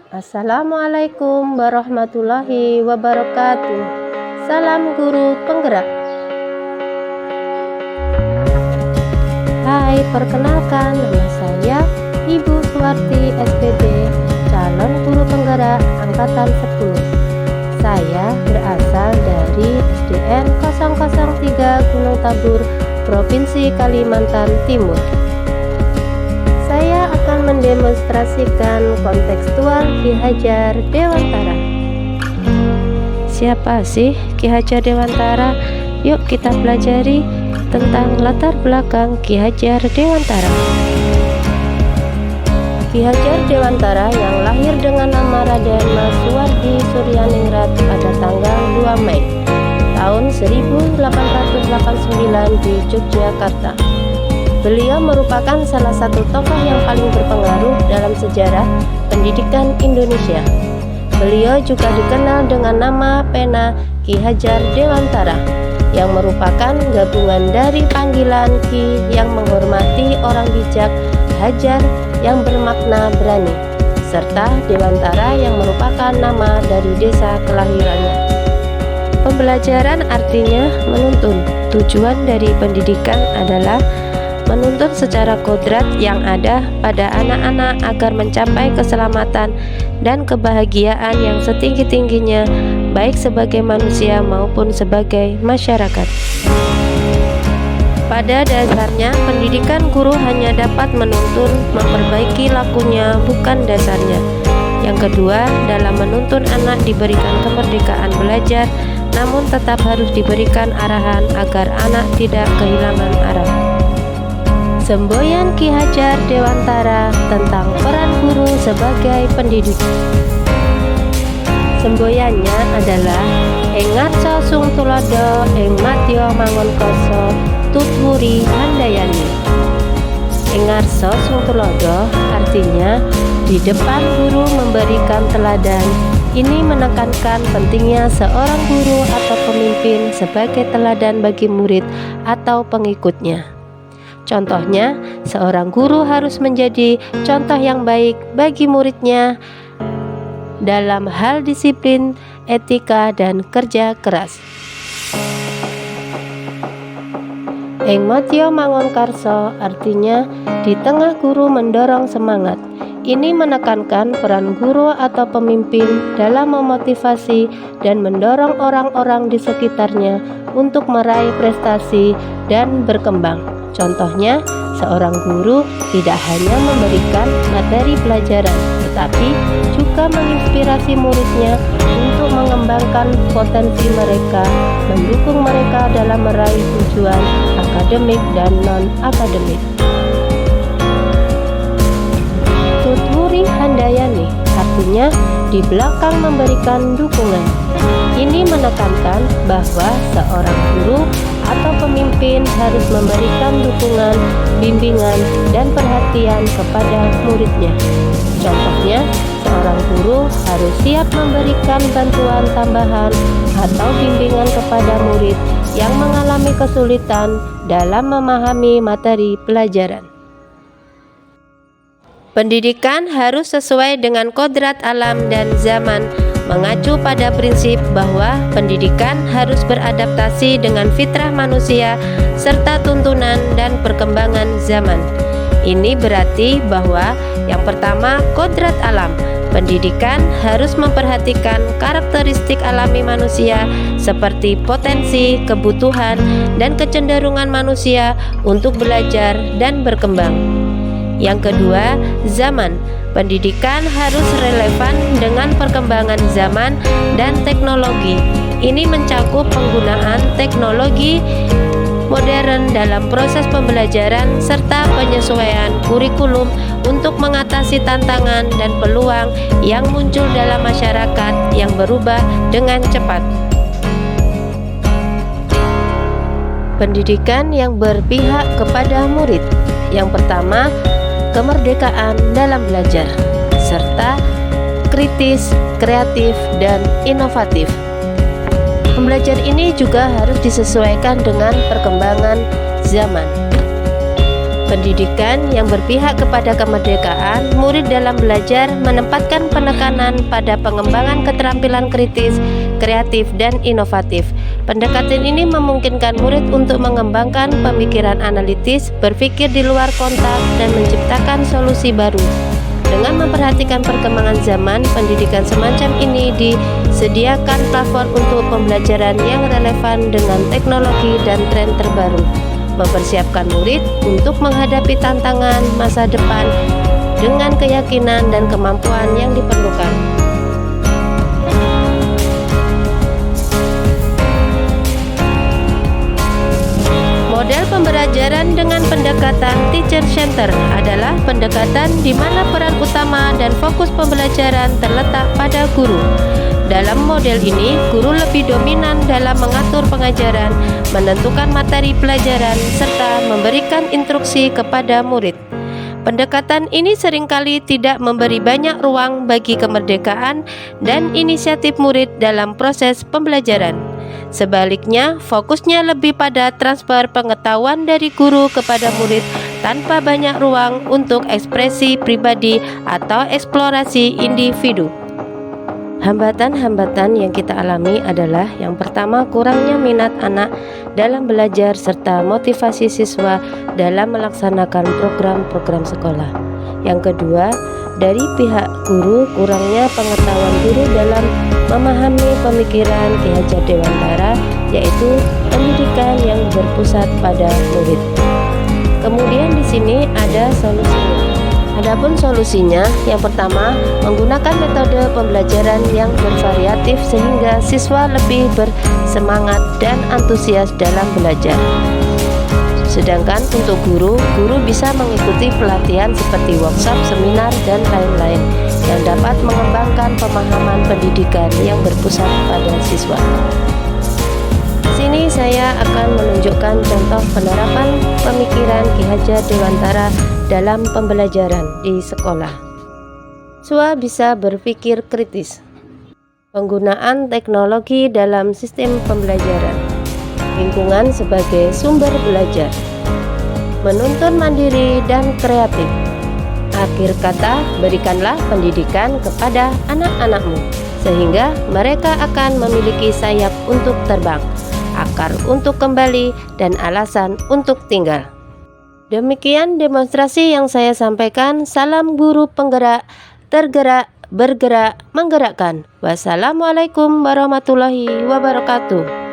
Assalamualaikum warahmatullahi wabarakatuh. Salam guru penggerak. Hai, perkenalkan, nama saya Ibu Suwarti SPD, calon guru penggerak angkatan 10. Saya berasal dari SDN 003 Gunung Tabur, Provinsi Kalimantan Timur. Saya akan mendemonstrasikan kontekstual Ki Hajar Dewantara. Siapa sih Ki Hajar Dewantara? Yuk kita pelajari tentang latar belakang Ki Hajar Dewantara. Ki Hajar Dewantara yang lahir dengan nama Raden Mas Suwardi Suryaningrat pada tanggal 2 Mei tahun 1889 di Yogyakarta. Beliau merupakan salah satu tokoh yang paling berpengaruh dalam sejarah pendidikan Indonesia. Beliau juga dikenal dengan nama pena Ki Hajar Dewantara, yang merupakan gabungan dari panggilan Ki yang menghormati orang bijak, Hajar yang bermakna berani, serta Dewantara yang merupakan nama dari desa kelahirannya. Pembelajaran artinya menuntun. Tujuan dari pendidikan adalah menuntun secara kodrat yang ada pada anak-anak agar mencapai keselamatan dan kebahagiaan yang setinggi-tingginya, baik sebagai manusia maupun sebagai masyarakat. Pada dasarnya, pendidikan guru hanya dapat menuntun, memperbaiki lakunya, bukan dasarnya. Yang kedua, dalam menuntun anak diberikan kemerdekaan belajar, namun tetap harus diberikan arahan agar anak tidak kehilangan arah. Semboyan Ki Hajar Dewantara tentang peran guru sebagai pendidik. Semboyannya adalah Ing ngarsa sung tulodo, ing madya mangun kasa, tutwuri handayani. Ing ngarsa sung tulodo artinya di depan guru memberikan teladan. Ini menekankan pentingnya seorang guru atau pemimpin sebagai teladan bagi murid atau pengikutnya. Contohnya, seorang guru harus menjadi contoh yang baik bagi muridnya dalam hal disiplin, etika, dan kerja keras. Ing madya mangun karsa artinya di tengah guru mendorong semangat. Ini menekankan peran guru atau pemimpin dalam memotivasi dan mendorong orang-orang di sekitarnya untuk meraih prestasi dan berkembang. Contohnya, seorang guru tidak hanya memberikan materi pelajaran, tetapi juga menginspirasi muridnya untuk mengembangkan potensi mereka, mendukung mereka dalam meraih tujuan akademik dan non-akademik. Tutwuri handayani artinya di belakang memberikan dukungan. Ini menekankan bahwa seorang guru atau pemimpin harus memberikan dukungan, bimbingan, dan perhatian kepada muridnya. Contohnya, seorang guru harus siap memberikan bantuan tambahan atau bimbingan kepada murid yang mengalami kesulitan dalam memahami materi pelajaran. Pendidikan harus sesuai dengan kodrat alam dan zaman, mengacu pada prinsip bahwa pendidikan harus beradaptasi dengan fitrah manusia serta tuntunan dan perkembangan zaman. Ini berarti bahwa yang pertama, kodrat alam. Pendidikan harus memperhatikan karakteristik alami manusia seperti potensi, kebutuhan, dan kecenderungan manusia untuk belajar dan berkembang. Yang kedua, zaman. Pendidikan harus relevan dengan perkembangan zaman dan teknologi. Ini mencakup penggunaan teknologi modern dalam proses pembelajaran serta penyesuaian kurikulum untuk mengatasi tantangan dan peluang yang muncul dalam masyarakat yang berubah dengan cepat. Pendidikan yang berpihak kepada murid. Yang pertama, kemerdekaan dalam belajar, serta kritis, kreatif, dan inovatif. Pembelajar ini juga harus disesuaikan dengan perkembangan zaman. Pendidikan yang berpihak kepada kemerdekaan murid dalam belajar menempatkan penekanan pada pengembangan keterampilan kritis, kreatif, dan inovatif. Pendekatan ini memungkinkan murid untuk mengembangkan pemikiran analitis, berpikir di luar konteks, dan menciptakan solusi baru. Dengan memperhatikan perkembangan zaman, pendidikan semacam ini disediakan platform untuk pembelajaran yang relevan dengan teknologi dan tren terbaru, mempersiapkan murid untuk menghadapi tantangan masa depan dengan keyakinan dan kemampuan yang diperlukan. Model pembelajaran dengan pendekatan teacher center adalah pendekatan di mana peran utama dan fokus pembelajaran terletak pada guru. Dalam model ini, guru lebih dominan dalam mengatur pengajaran, menentukan materi pelajaran, serta memberikan instruksi kepada murid. Pendekatan ini seringkali tidak memberi banyak ruang bagi kemerdekaan dan inisiatif murid dalam proses pembelajaran. Sebaliknya, fokusnya lebih pada transfer pengetahuan dari guru kepada murid tanpa banyak ruang untuk ekspresi pribadi atau eksplorasi individu. Hambatan-hambatan yang kita alami adalah yang pertama, kurangnya minat anak dalam belajar serta motivasi siswa dalam melaksanakan program-program sekolah. Yang kedua, dari pihak guru, kurangnya pengetahuan guru dalam memahami pemikiran Ki Hajar Dewantara, yaitu pendidikan yang berpusat pada murid. Kemudian di sini ada solusinya. Adapun solusinya, yang pertama, menggunakan metode pembelajaran yang bervariatif sehingga siswa lebih bersemangat dan antusias dalam belajar. Sedangkan untuk guru bisa mengikuti pelatihan seperti workshop, seminar, dan lain-lain yang dapat mengembangkan pemahaman pendidikan yang berpusat pada siswa. Di sini saya akan menunjukkan contoh penerapan pemikiran Ki Hajar Dewantara dalam pembelajaran di sekolah. Siswa bisa berpikir kritis. Penggunaan teknologi dalam sistem pembelajaran. Lingkungan sebagai sumber belajar. Menuntun mandiri dan kreatif. Akhir kata, berikanlah pendidikan kepada anak-anakmu sehingga mereka akan memiliki sayap untuk terbang, akar untuk kembali, dan alasan untuk tinggal. Demikian demonstrasi yang saya sampaikan. Salam guru penggerak, tergerak, bergerak, menggerakkan. Wassalamualaikum warahmatullahi wabarakatuh.